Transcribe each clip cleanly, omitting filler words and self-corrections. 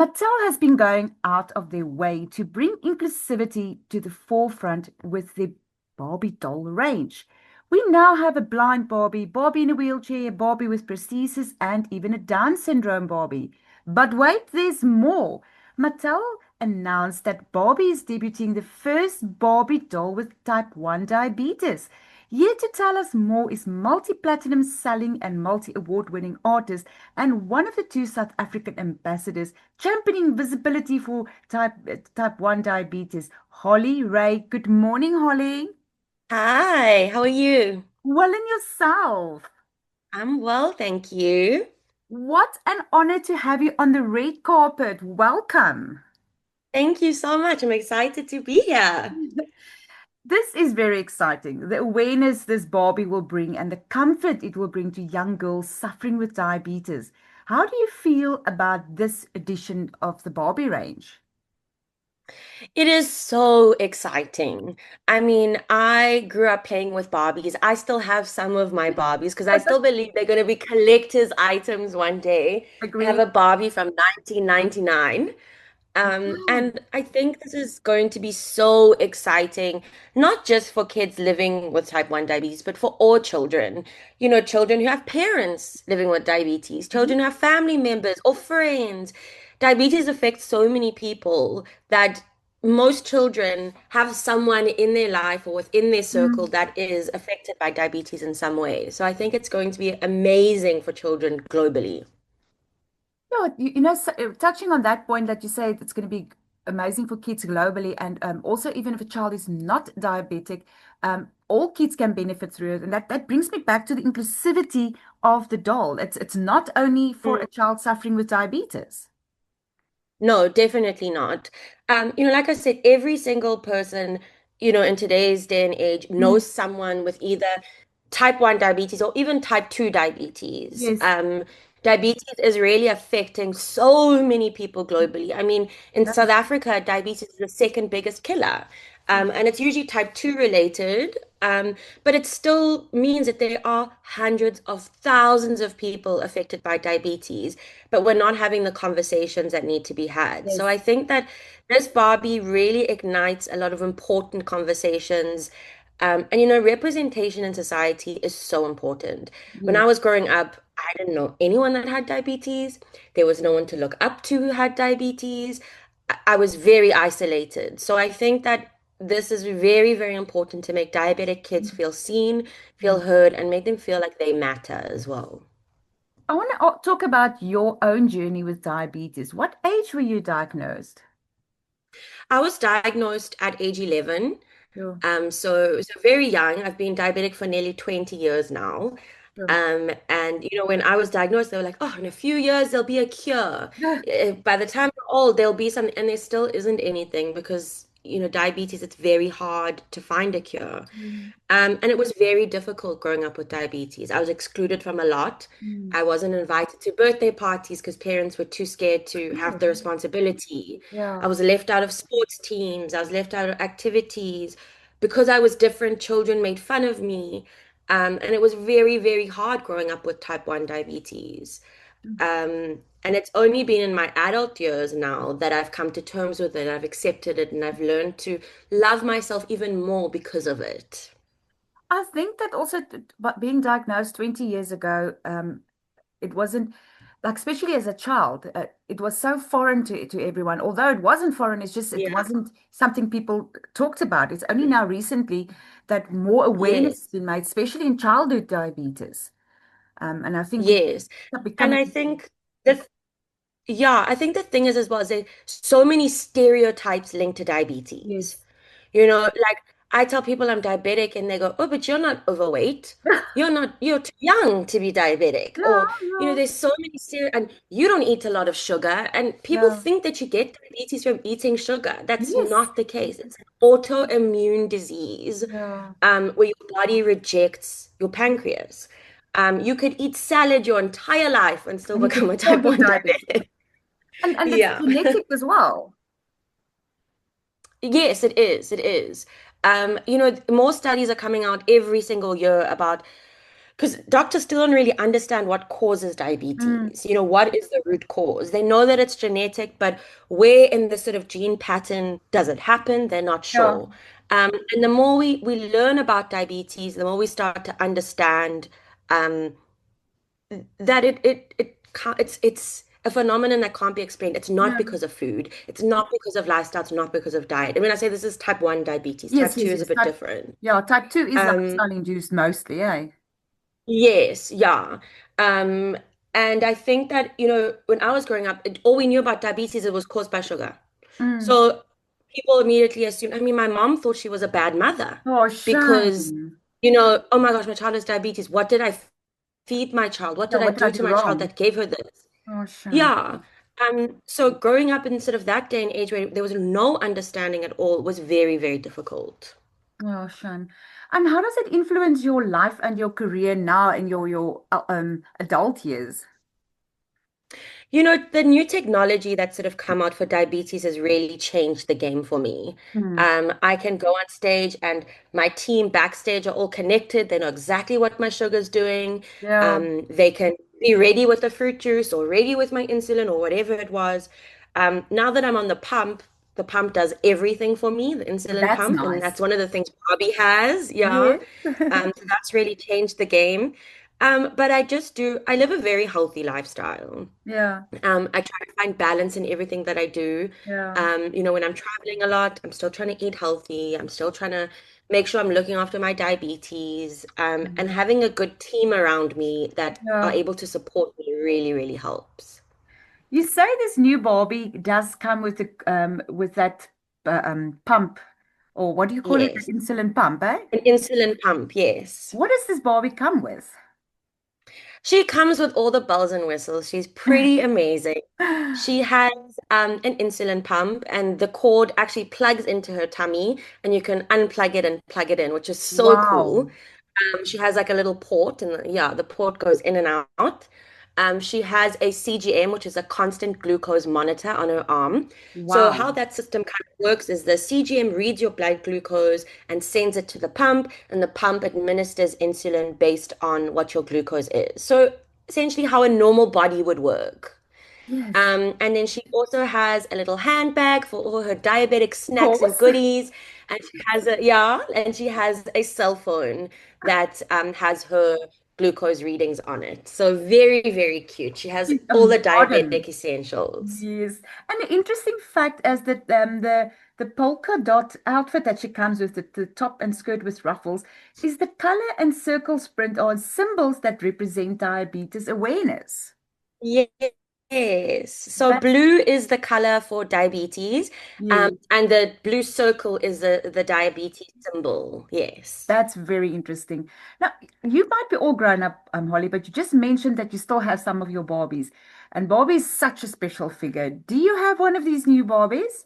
Mattel has been going out of their way to bring inclusivity to the forefront with the Barbie doll range. We now have a blind Barbie, Barbie in a wheelchair, Barbie with prosthesis, and even a Down syndrome Barbie. But wait, there's more. Mattel announced that Barbie is debuting the first Barbie doll with type 1 diabetes. Here to tell us more is multi-platinum selling and multi-award winning artist and one of the two South African ambassadors championing visibility for type 1 diabetes. Holly Ray. Good morning, Holly. Hi, how are you? Well, in yourself. I'm well, thank you. What an honor to have you on the red carpet. Welcome. Thank you so much. I'm excited to be here. This is very exciting. The awareness this Barbie will bring and the comfort it will bring to young girls suffering with diabetes. How do you feel about this edition of the Barbie range? It is so exciting. I mean, I grew up playing with Barbies. I still have some of my Barbies because I still believe they're going to be collector's items one day. I have Agree. a Barbie from 1999. And I think this is going to be so exciting, not just for kids living with type 1 diabetes, but for all children. You know, children who have parents living with diabetes, Mhm. children who have family members or friends. Diabetes affects so many people that most children have someone in their life or within their circle Mm. that is affected by diabetes in some way. So I think it's going to be amazing for children globally. Yeah, touching on that point that you say it's going to be amazing for kids globally, and also even if a child is not diabetic, all kids can benefit through it, and that brings me back to the inclusivity of the doll. It's not only for a child suffering with diabetes. No, definitely not. Like I said, every single person, in today's day and age Mm. knows someone with either type 1 diabetes or even type 2 diabetes. Yes, Diabetes is really affecting so many people globally. I mean, in that South Africa, diabetes is the second biggest killer. And it's usually type 2 related. But it still means that there are hundreds of thousands of people affected by diabetes, but we're not having the conversations that need to be had. So yes, I think that this Barbie really ignites a lot of important conversations. Representation in society is so important. When yes. I was growing up, I didn't know anyone that had diabetes. There was no one to look up to who had diabetes. I was very isolated. So I think that this is very, very important to make diabetic kids feel seen, feel Mm. heard, and make them feel like they matter as well. I want to talk about your own journey with diabetes. What age were you diagnosed? I was diagnosed at age 11. Sure, So very young. I've been diabetic for nearly 20 years now. sure. And when I was diagnosed, they were like, oh, in a few years there'll be a cure. By the time you're old, there'll be some, and there still isn't anything because, diabetes, it's very hard to find a cure. Mm. And it was very difficult growing up with diabetes. I was excluded from a lot. Mm. I wasn't invited to birthday parties because parents were too scared to have the responsibility. I Yeah. was left out of sports teams. I was left out of activities because I was different. Children made fun of me. And it was very, very hard growing up with type 1 diabetes. And it's only been in my adult years now that I've come to terms with it. I've accepted it and I've learned to love myself even more because of it. I think that also, but being diagnosed 20 years ago, it wasn't like, especially as a child, it was so foreign to everyone. Although it wasn't foreign, it's just it Yeah. wasn't something people talked about. It's only now recently that more awareness has Yes. been made, especially in childhood diabetes. And I think it's Yes. And I becoming, think the yeah, I think the thing is as well is there so many stereotypes linked to diabetes. yes. Like I tell people I'm diabetic and they go, "Oh, but you're not overweight. You're too young to be diabetic." Yeah, Or, yeah, there's so many and you don't eat a lot of sugar. And people yeah. think that you get diabetes from eating sugar. That's Yes. not the case. It's an autoimmune disease, Yeah. where your body rejects your pancreas. You could eat salad your entire life and still And you could become a still type be 1 diabetic. diabetic. And it's Yeah. genetic as well. Yes, it is. It is. More studies are coming out every single year about because doctors still don't really understand what causes Mm. diabetes. What is the root cause? They know that it's genetic, but where in the sort of gene pattern does it happen? They're not Yeah. sure. And the more we learn about diabetes, the more we start to understand um, that it's a phenomenon that can't be explained. It's not Yeah. because of food. It's not because of lifestyle. It's not because of diet. And when I say this is type 1 diabetes, Yes, type 2 yes, is a yes. bit different. Type 2 is Um, lifestyle induced mostly, eh? Yes, yeah. Um, and I think that, when I was growing up, all we knew about diabetes, it was caused by sugar. Mm. So people immediately assumed, I mean, my mom thought she was a bad mother Oh, because, shame. oh my gosh, my child has diabetes. What did I feed my child? What Yeah, did I what did I do do to my child wrong? that gave her this? Oh, shame. Yeah. So growing up in sort of that day and age where there was no understanding at all was very, very difficult. Oh, shame. And how does it influence your life and your career now in your adult years? The new technology that's sort of come out for diabetes has really changed the game for me. Mm. I can go on stage and my team backstage are all connected. They know exactly what my sugar's doing. Yeah, They can be ready with the fruit juice or ready with my insulin or whatever it was. Now that I'm on the pump does everything for me, the insulin that's pump, and nice. that's one of the things Barbie has. Yeah. Yes. So that's really changed the game. But I live a very healthy lifestyle. Yeah, I try to find balance in everything that I do. yeah. When I'm traveling a lot, I'm still trying to eat healthy. I'm still trying to make sure I'm looking after my diabetes. And Mm. having a good team around me that are Yeah. able to support me really, really helps. You say this new Barbie does come with with that pump, or what do you call it? Yes. An insulin pump, eh? An insulin pump, yes. What does this Barbie come with? She comes with all the bells and whistles. She's pretty amazing. She has an insulin pump, and the cord actually plugs into her tummy, and you can unplug it and plug it in, which is so cool. Wow. She has like a little port, and yeah, the port goes in and out. She has a CGM, which is a constant glucose monitor on her arm. So how Wow. that system kind of works is the CGM reads your blood glucose and sends it to the pump, and the pump administers insulin based on what your glucose is. So essentially how a normal body would work. Yes, And then she also has a little handbag for all her diabetic of snacks and course. goodies. And she has a cell phone that has her glucose readings on it. So very, very cute. She has She's all the modern. diabetic essentials. Yes. And the interesting fact is that the polka dot outfit that she comes with, the top and skirt with ruffles, is the color and circles print are symbols that represent diabetes awareness. Yes. So That's blue is the color for diabetes, yes, and the blue circle is the diabetes symbol. Yes. that's very interesting. Now, you might be all grown up, Holly, but you just mentioned that you still have some of your Barbies. And Barbie is such a special figure. Do you have one of these new Barbies?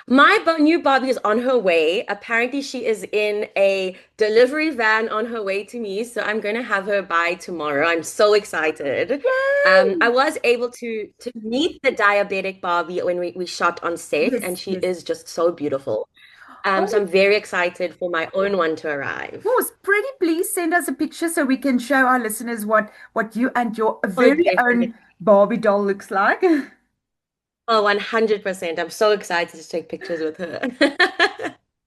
New Barbie is on her way. Apparently, she is in a delivery van on her way to me, so I'm going to have her by tomorrow. I'm so excited. I Yay! was able to meet the diabetic Barbie when we shot on set, Yes, and she yes. is just so beautiful. Oh, So I'm very excited for my own one to arrive. course, pretty please send us a picture so we can show our listeners what you and your Oh, very definitely. own Barbie doll looks like. Oh, 100%. I'm so excited to take pictures with her.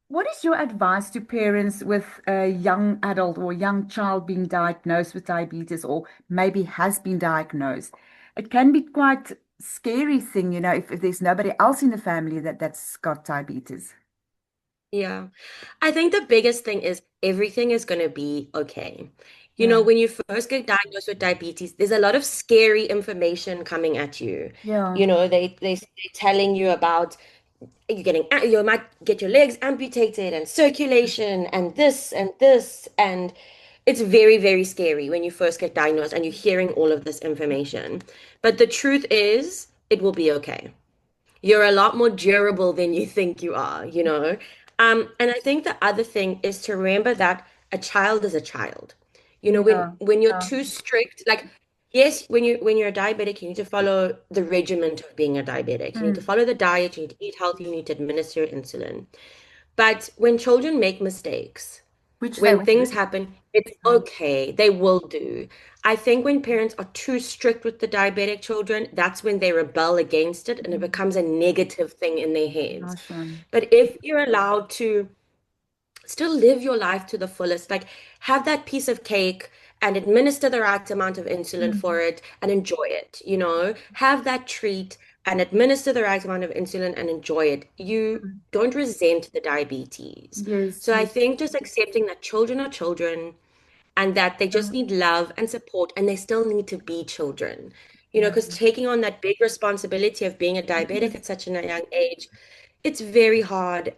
What is your advice to parents with a young adult or young child being diagnosed with diabetes or maybe has been diagnosed? It can be quite scary thing, if there's nobody else in the family that's got diabetes. Yeah. I think the biggest thing is everything is going to be okay. Yeah. When you first get diagnosed with diabetes, there's a lot of scary information coming at you. Yeah. They're telling you about you might get your legs amputated and circulation and this, and it's very, very scary when you first get diagnosed and you're hearing all of this information. But the truth is, it will be okay. You're a lot more durable than you think you are. And I think the other thing is to remember that a child is a child. When Yeah. when you're Yeah. too strict, like yes, when you're a diabetic, you need to follow the regimen of being a diabetic. You need to Mm. follow the diet, you need to eat healthy, you need to administer insulin. But when children make mistakes, Which they When will things do. happen, it's Okay. okay. They will do. I think when parents are too strict with the diabetic children, that's when they rebel against it and it Mm. becomes a negative thing in their heads. Gosh, one. But if you're allowed to still live your life to the fullest. Like have that piece of cake and administer the right amount of insulin Mm. for it and enjoy it, you know? Have that treat and administer the right amount of insulin and enjoy it. You Mm. don't resent the diabetes. Yes, So I yes. think just accepting that children are children and that they Yeah, just need love and support and they still need to be children. You know, yeah. because taking on that big responsibility of being a diabetic Yes. at such a young age, it's very hard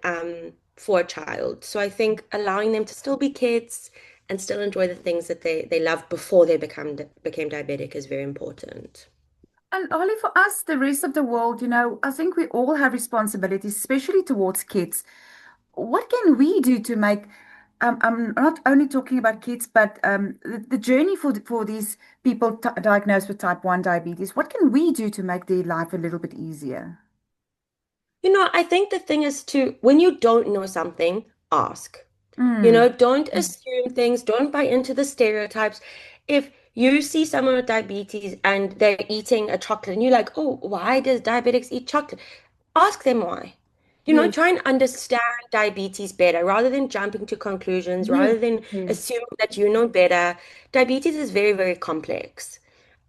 for a child. So I think allowing them to still be kids and still enjoy the things that they love before they became diabetic is very important. And Ollie, for us, the rest of the world, I think we all have responsibilities, especially towards kids. What can we do to make, I'm not only talking about kids, but the journey for these people t diagnosed with type 1 diabetes, what can we do to make their life a little bit easier? You know, I think the thing is to, when you don't know something, ask. You Mm. know, don't assume things, don't buy into the stereotypes. If you see someone with diabetes and they're eating a chocolate and you're like, oh, why does diabetics eat chocolate? Ask them why. You know, Yes, try and understand diabetes better rather than jumping to conclusions, yes, rather than yes. assuming that you know better. Diabetes is very, very complex.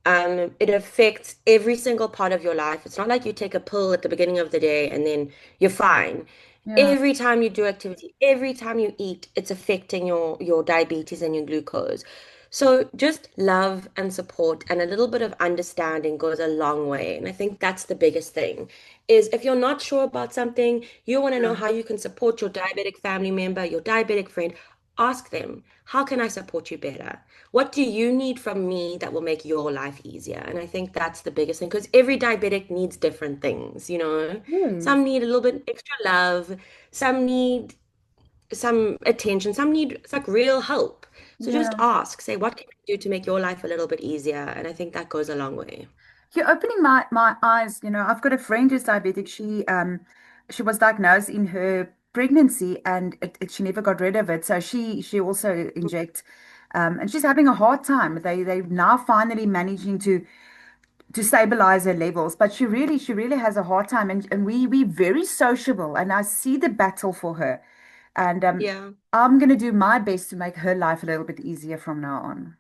It affects every single part of your life. It's not like you take a pill at the beginning of the day and then you're fine. Yeah, Every time you do activity, every time you eat, it's affecting your diabetes and your glucose. So just love and support and a little bit of understanding goes a long way. And I think that's the biggest thing is if you're not sure about something, you want to know yeah, how you can support your diabetic family member, your diabetic friend, ask them, how can I support you better? What do you need from me that will make your life easier? And I think that's the biggest thing because every diabetic needs different things, you know. yes, Some need a little bit extra love, some need some attention, some need it's like real help. So just yeah. ask, say, what can I do to make your life a little bit easier? And I think that goes a long way. You're opening my eyes. I've got a friend who's diabetic. She was diagnosed in her pregnancy and she never got rid of it. So she also injects and she's having a hard time. They now finally managing to stabilize her levels, but she really has a hard time and we very sociable and I see the battle for her. And Yeah. I'm gonna do my best to make her life a little bit easier from now on.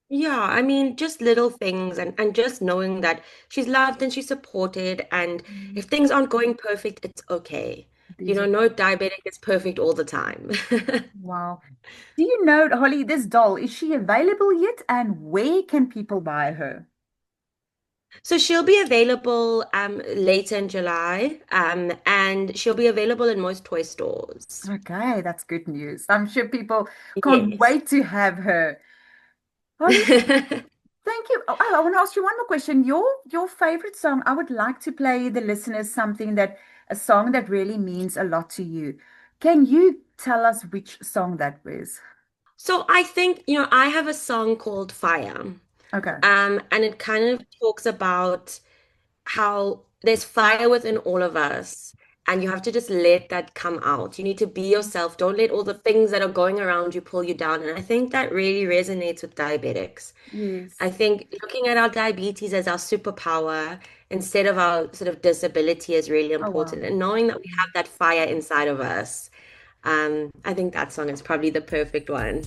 Yeah, I mean, just little things and just knowing that she's loved and she's supported. And Mm. if things aren't going perfect, it's okay. You These know, are no diabetic is perfect all the time. wow. Do you know, Holly, this doll, is she available yet? And where can people buy her? So she'll be available later in July, and she'll be available in most toy stores. Okay, that's good news. I'm sure people can't Yes. wait to have her. Holly, thank you. Oh, I want to ask you one more question. Your favorite song, I would like to play the listeners something a song that really means a lot to you. Can you tell us which song that was? So I think, you know, I have a song called Fire, Okay. and it kind of talks about how there's fire within all of us, and you have to just let that come out. You need to be yourself. Don't let all the things that are going around you pull you down. And I think that really resonates with diabetics. Yes. I think looking at our diabetes as our superpower instead of our sort of disability is really Oh, wow. important. And knowing that we have that fire inside of us, I think that song is probably the perfect one.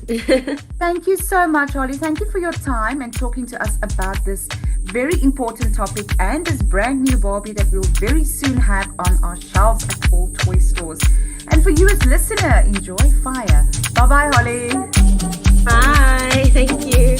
Thank you so much, Holly. Thank you for your time and talking to us about this very important topic and this brand new Barbie that we'll very soon have on our shelves at all toy stores. And for you as listener, enjoy Fire. Bye bye, Holly. Bye. Thank you.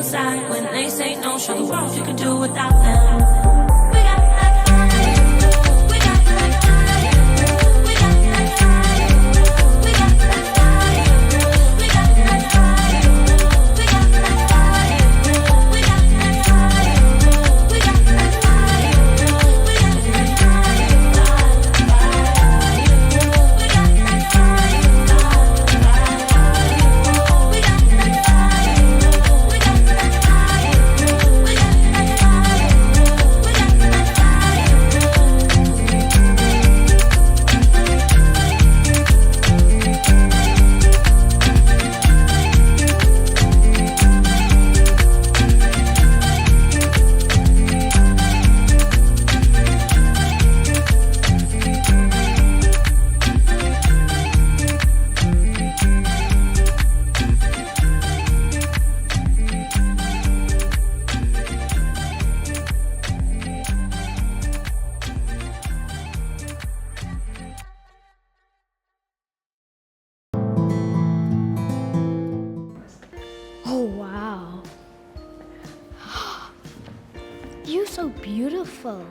side when they say no. Show the world you can do without them. We got that fire. We got that fire. We got that fire. We got that fire. We got that fire. We got that fire. We got that fire. We got that fire. We got that Oh, wow. You're so beautiful.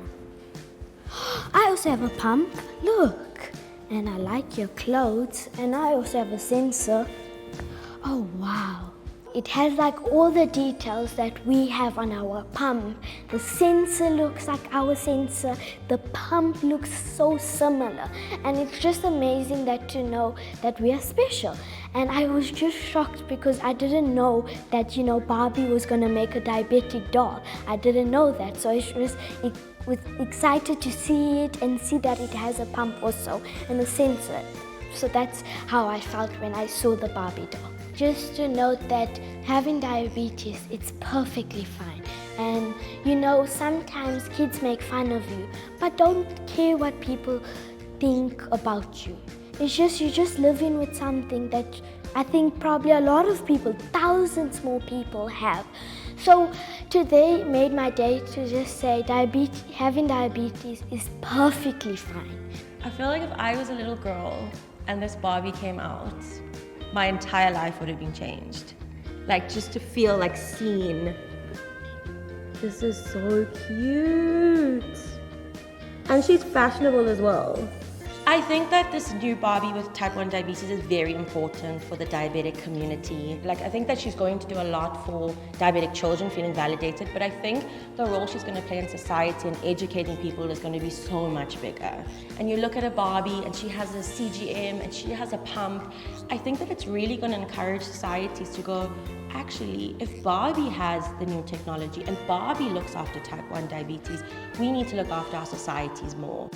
I also have a pump. Look. And I like your clothes. And I also have a sensor. Oh, wow. It has like all the details that we have on our pump. The sensor looks like our sensor. The pump looks so similar. And it's just amazing that to know that we are special. And I was just shocked because I didn't know that, Barbie was going to make a diabetic doll. I didn't know that. So I was excited to see it and see that it has a pump also and a sensor. So that's how I felt when I saw the Barbie doll. Just to note that having diabetes, it's perfectly fine. And sometimes kids make fun of you, but don't care what people think about you. It's just, you're just living with something that I think probably a lot of people, thousands more people have. So today made my day to just say having diabetes is perfectly fine. I feel like if I was a little girl and this Barbie came out, my entire life would have been changed. Like, just to feel like seen. This is so cute. And she's fashionable as well. I think that this new Barbie with type 1 diabetes is very important for the diabetic community. Like, I think that she's going to do a lot for diabetic children feeling validated, but I think the role she's going to play in society and educating people is going to be so much bigger. And you look at a Barbie and she has a CGM and she has a pump. I think that it's really going to encourage societies to go, actually, if Barbie has the new technology and Barbie looks after type 1 diabetes, we need to look after our societies more.